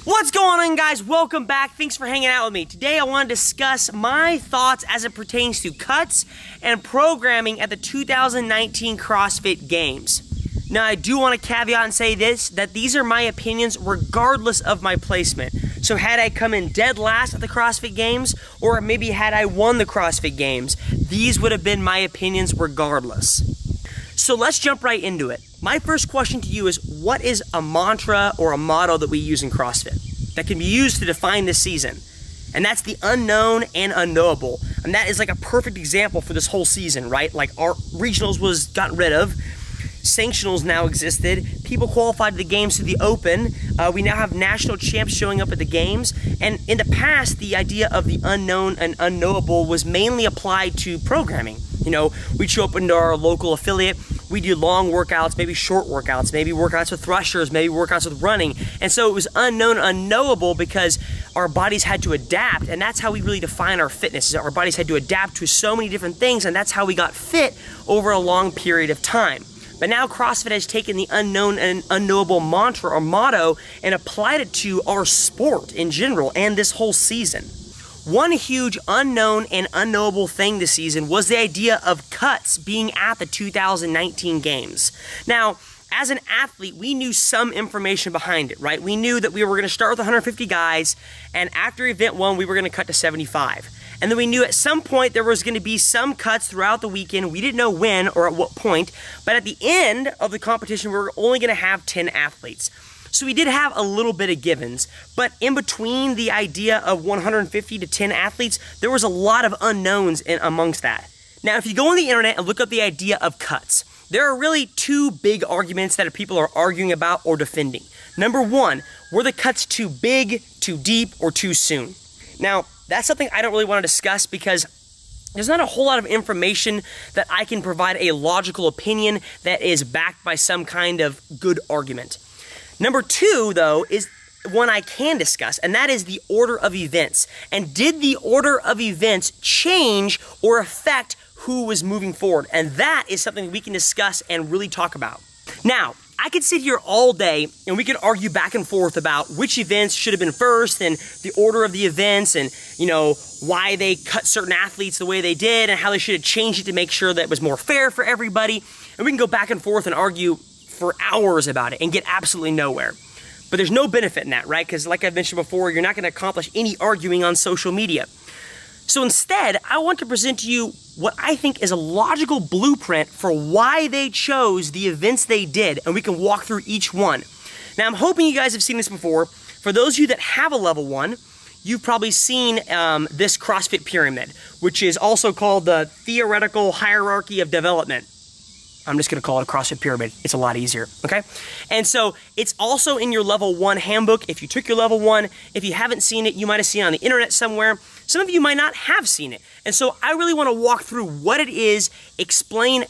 What's going on, guys? Welcome back. Thanks for hanging out with me. Today I want to discuss my thoughts as it pertains to cuts and programming at the 2019 CrossFit Games. Now, I do want to caveat and say this, that these are my opinions regardless of my placement. So had I come in dead last at the CrossFit Games, or maybe had I won the CrossFit Games, these would have been my opinions regardless. So let's jump right into it. My first question to you is, what is a mantra or a motto that we use in CrossFit that can be used to define this season? And that's the unknown and unknowable. And that is like a perfect example for this whole season, right? Like our regionals was gotten rid of. Sanctionals now existed. People qualified to the games through the open. We now have national champs showing up at the games. And in the past, the idea of the unknown and unknowable was mainly applied to programming. You know, we'd show up into our local affiliate. We do long workouts, maybe short workouts, maybe workouts with thrusters, maybe workouts with running. And so it was unknown, unknowable because our bodies had to adapt, and that's how we really define our fitness. Our bodies had to adapt to so many different things, and that's how we got fit over a long period of time. But now CrossFit has taken the unknown and unknowable mantra or motto and applied it to our sport in general and this whole season. One huge unknown and unknowable thing this season was the idea of cuts being at the 2019 Games. Now, as an athlete, we knew some information behind it, right? We knew that we were going to start with 150 guys, and after event one, we were going to cut to 75. And then we knew at some point there was going to be some cuts throughout the weekend. We didn't know when or at what point, but at the end of the competition, we were only going to have 10 athletes. So we did have a little bit of givens, but in between the idea of 150 to 10 athletes, there was a lot of unknowns amongst that. Now, if you go on the internet and look up the idea of cuts, there are really two big arguments that people are arguing about or defending. Number one, were the cuts too big, too deep, or too soon? Now, that's something I don't really want to discuss because there's not a whole lot of information that I can provide a logical opinion that is backed by some kind of good argument. Number two, though, is one I can discuss, and that is the order of events. And did the order of events change or affect who was moving forward? And that is something we can discuss and really talk about. Now, I could sit here all day and we could argue back and forth about which events should have been first and the order of the events and, you know, why they cut certain athletes the way they did and how they should have changed it to make sure that it was more fair for everybody. And we can go back and forth and argue for hours about it and get absolutely nowhere. But there's no benefit in that, right? Because like I've mentioned before, you're not going to accomplish any arguing on social media. So instead, I want to present to you what I think is a logical blueprint for why they chose the events they did, and we can walk through each one. Now, I'm hoping you guys have seen this before. For those of you that have a level 1, you've probably seen this CrossFit Pyramid, which is also called the Theoretical Hierarchy of Development. I'm just going to call it a CrossFit Pyramid. It's a lot easier, okay? And so it's also in your level 1 handbook if you took your level 1. If you haven't seen it, you might have seen it on the internet somewhere. Some of you might not have seen it. And so I really want to walk through what it is, explain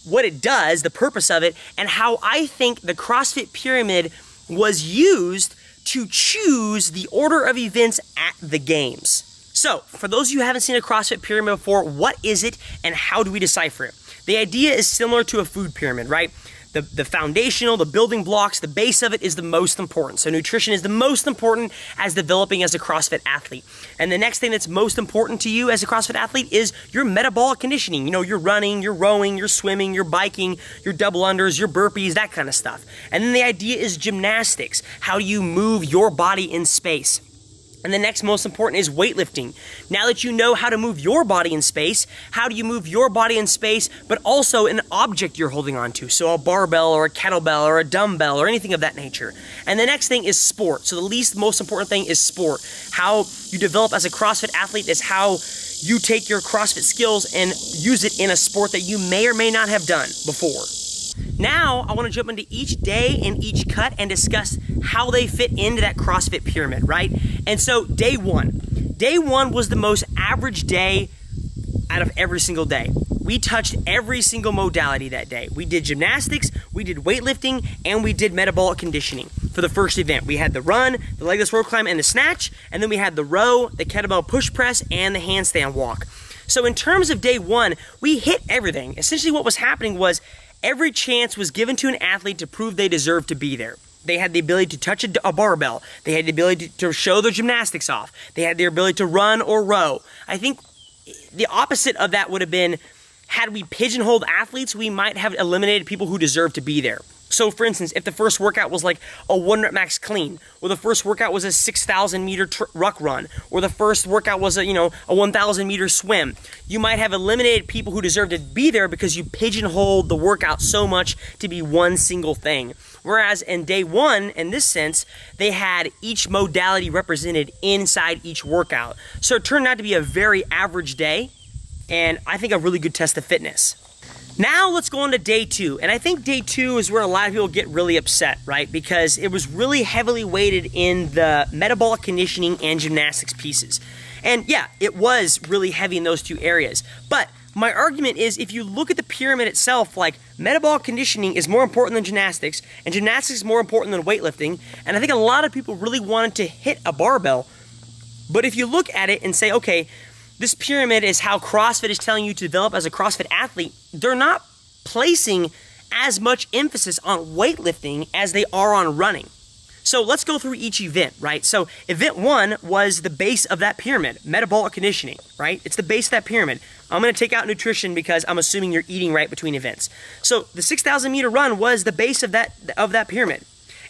what it does, the purpose of it, and how I think the CrossFit Pyramid was used to choose the order of events at the games. So, for those of you who haven't seen a CrossFit Pyramid before, what is it and how do we decipher it? The idea is similar to a food pyramid, right? The foundational, the building blocks, the base of it is the most important. So nutrition is the most important as developing as a CrossFit athlete. And the next thing that's most important to you as a CrossFit athlete is your metabolic conditioning. You know, you're running, you're rowing, you're swimming, you're biking, your double unders, your burpees, that kind of stuff. And then the idea is gymnastics. How do you move your body in space? And the next most important is weightlifting. Now that you know how to move your body in space, how do you move your body in space, but also an object you're holding on to? So a barbell or a kettlebell or a dumbbell or anything of that nature. And the next thing is sport. So the least most important thing is sport. How you develop as a CrossFit athlete is how you take your CrossFit skills and use it in a sport that you may or may not have done before. Now, I want to jump into each day and each cut and discuss how they fit into that CrossFit Pyramid, right? And so, day one. Day one was the most average day out of every single day. We touched every single modality that day. We did gymnastics, we did weightlifting, and we did metabolic conditioning for the first event. We had the run, the legless rope climb, and the snatch, and then we had the row, the kettlebell push press, and the handstand walk. So in terms of day one, we hit everything. Essentially what was happening was every chance was given to an athlete to prove they deserved to be there. They had the ability to touch a barbell. They had the ability to show their gymnastics off. They had the ability to run or row. I think the opposite of that would have been, had we pigeonholed athletes, we might have eliminated people who deserve to be there. So for instance, if the first workout was like a 1 rep max clean, or the first workout was a 6,000 meter ruck run, or the first workout was a 1,000 meter swim, you might have eliminated people who deserve to be there because you pigeonholed the workout so much to be one single thing. Whereas in day one, in this sense, they had each modality represented inside each workout. So it turned out to be a very average day, and I think a really good test of fitness. Now let's go on to day 2, and I think day 2 is where a lot of people get really upset, right? Because it was really heavily weighted in the metabolic conditioning and gymnastics pieces. And yeah, it was really heavy in those two areas. But my argument is, if you look at the pyramid itself, like, metabolic conditioning is more important than gymnastics, and gymnastics is more important than weightlifting, and I think a lot of people really wanted to hit a barbell. But if you look at it and say, okay, this pyramid is how CrossFit is telling you to develop as a CrossFit athlete, they're not placing as much emphasis on weightlifting as they are on running. So let's go through each event, right? So event 1 was the base of that pyramid, metabolic conditioning, right? It's the base of that pyramid. I'm going to take out nutrition because I'm assuming you're eating right between events. So the 6,000 meter run was the base of that pyramid.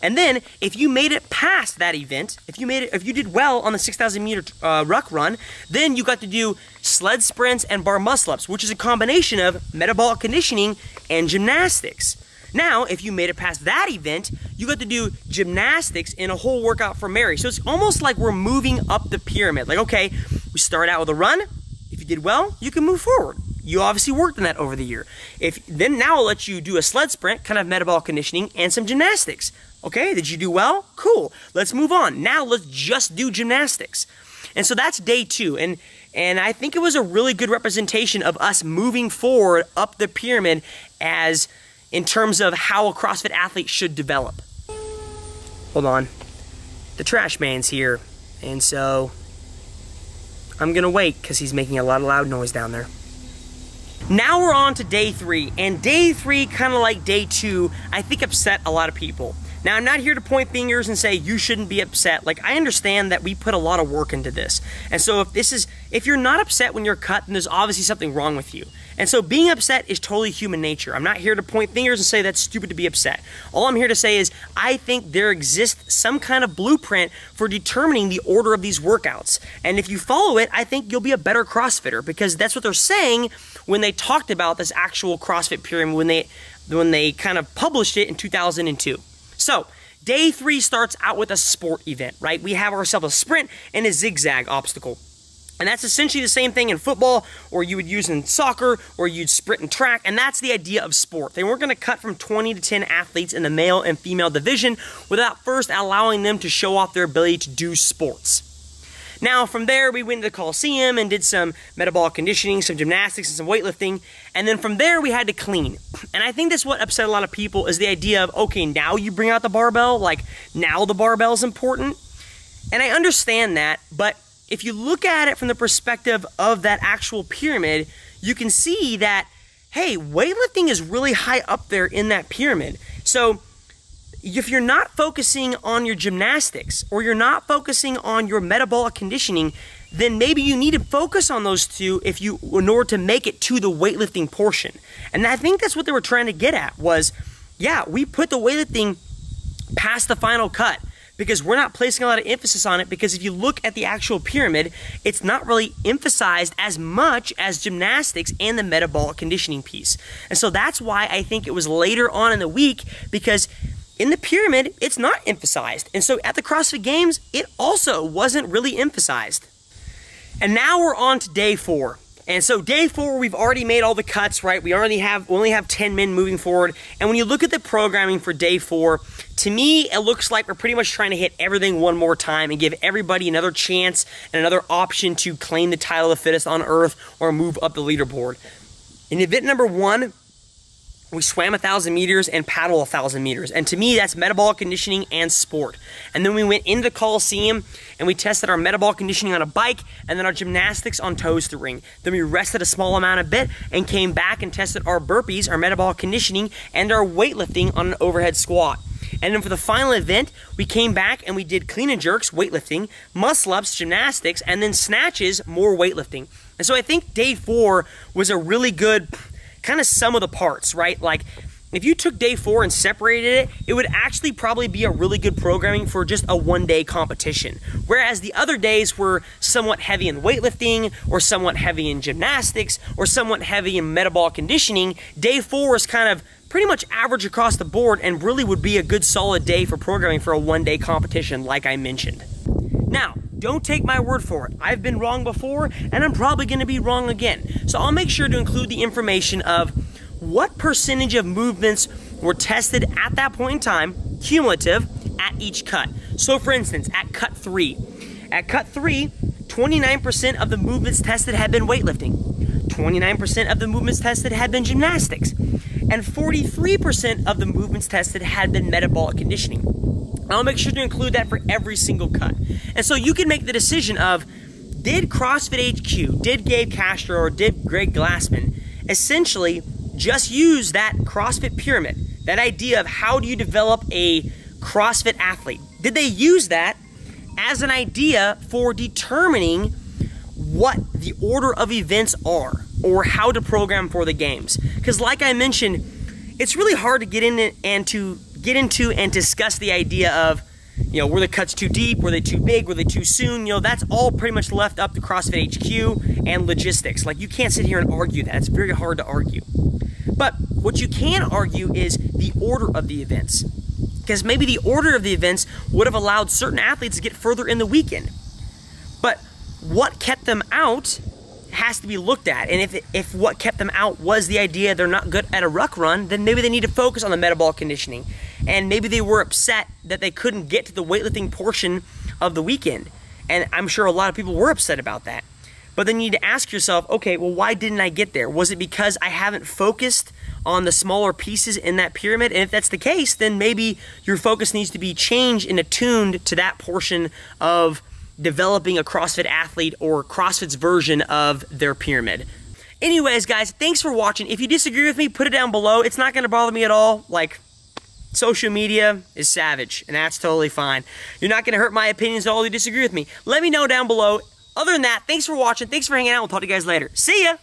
And then, if you made it past that event, if you did well on the 6,000 meter ruck run, then you got to do sled sprints and bar muscle-ups, which is a combination of metabolic conditioning and gymnastics. Now, if you made it past that event, you got to do gymnastics in a whole workout for Mary. So it's almost like we're moving up the pyramid. Like, okay, we start out with a run. If you did well, you can move forward. You obviously worked on that over the year. Then now I'll let you do a sled sprint, kind of metabolic conditioning, and some gymnastics. Okay, did you do well? Cool. Let's move on. Now let's just do gymnastics. And so that's day 2. And I think it was a really good representation of us moving forward up the pyramid as in terms of how a CrossFit athlete should develop. Hold on. The trash man's here. And so I'm going to wait because he's making a lot of loud noise down there. Now we're on to day 3. And day 3, kind of like day 2, I think upset a lot of people. Now, I'm not here to point fingers and say you shouldn't be upset. Like, I understand that we put a lot of work into this. And so if you're not upset when you're cut, then there's obviously something wrong with you. And so being upset is totally human nature. I'm not here to point fingers and say that's stupid to be upset. All I'm here to say is I think there exists some kind of blueprint for determining the order of these workouts. And if you follow it, I think you'll be a better CrossFitter, because that's what they're saying when they talked about this actual CrossFit Pyramid when they kind of published it in 2002. So, day 3 starts out with a sport event, right? We have ourselves a sprint and a zigzag obstacle. And that's essentially the same thing in football, or you would use in soccer, or you'd sprint and track, and that's the idea of sport. They weren't going to cut from 20 to 10 athletes in the male and female division without first allowing them to show off their ability to do sports. Now, from there, we went to the Coliseum and did some metabolic conditioning, some gymnastics, and some weightlifting. And then from there, we had to clean. And I think that's what upset a lot of people, is the idea of, okay, now you bring out the barbell, like, now the barbell is important. And I understand that, but if you look at it from the perspective of that actual pyramid, you can see that, hey, weightlifting is really high up there in that pyramid. So if you're not focusing on your gymnastics, or you're not focusing on your metabolic conditioning, then maybe you need to focus on those two in order to make it to the weightlifting portion. And I think that's what they were trying to get at was, yeah, we put the weightlifting past the final cut because we're not placing a lot of emphasis on it, because if you look at the actual pyramid, it's not really emphasized as much as gymnastics and the metabolic conditioning piece. And so that's why I think it was later on in the week, because in the pyramid, it's not emphasized. And so at the CrossFit Games, it also wasn't really emphasized. And now we're on to day 4. And so day 4, we've already made all the cuts, right? We only have 10 men moving forward. And when you look at the programming for day 4, to me, it looks like we're pretty much trying to hit everything one more time and give everybody another chance and another option to claim the title of fittest on earth or move up the leaderboard. In event number 1, we swam 1,000 meters and paddle 1,000 meters. And to me, that's metabolic conditioning and sport. And then we went into the Coliseum and we tested our metabolic conditioning on a bike and then our gymnastics on toes to ring. Then we rested a small amount of bit and came back and tested our burpees, our metabolic conditioning, and our weightlifting on an overhead squat. And then for the final event, we came back and we did clean and jerks, weightlifting, muscle-ups, gymnastics, and then snatches, more weightlifting. And so I think day 4 was a really good kind of sum of the parts, right? Like, if you took day 4 and separated it, it would actually probably be a really good programming for just a one-day competition. Whereas the other days were somewhat heavy in weightlifting, or somewhat heavy in gymnastics, or somewhat heavy in metabolic conditioning, day 4 is kind of pretty much average across the board and really would be a good solid day for programming for a one-day competition like I mentioned. Now, don't take my word for it. I've been wrong before, and I'm probably going to be wrong again. So I'll make sure to include the information of what percentage of movements were tested at that point in time, cumulative, at each cut. So for instance, at cut 3. At cut 3, 29% of the movements tested had been weightlifting. 29% of the movements tested had been gymnastics. And 43% of the movements tested had been metabolic conditioning. I'll make sure to include that for every single cut. And so you can make the decision of, did CrossFit HQ, did Gabe Castro, or did Greg Glassman essentially just use that CrossFit Pyramid, that idea of how do you develop a CrossFit athlete? Did they use that as an idea for determining what the order of events are, or how to program for the games? Because like I mentioned, it's really hard to get into and discuss the idea of, were the cuts too deep? Were they too big? Were they too soon? That's all pretty much left up to CrossFit HQ and logistics. Like, you can't sit here and argue that. It's very hard to argue. But what you can argue is the order of the events. Because maybe the order of the events would have allowed certain athletes to get further in the weekend. But what kept them out has to be looked at. And if what kept them out was the idea they're not good at a ruck run, then maybe they need to focus on the metabolic conditioning. And maybe they were upset that they couldn't get to the weightlifting portion of the weekend. And I'm sure a lot of people were upset about that. But then you need to ask yourself, okay, well, why didn't I get there? Was it because I haven't focused on the smaller pieces in that pyramid? And if that's the case, then maybe your focus needs to be changed and attuned to that portion of developing a CrossFit athlete, or CrossFit's version of their pyramid. Anyways, guys, thanks for watching. If you disagree with me, put it down below. It's not going to bother me at all. Like, social media is savage, and that's totally fine. You're not going to hurt my opinions at all if you disagree with me. Let me know down below. Other than that, thanks for watching. Thanks for hanging out. We'll talk to you guys later. See ya!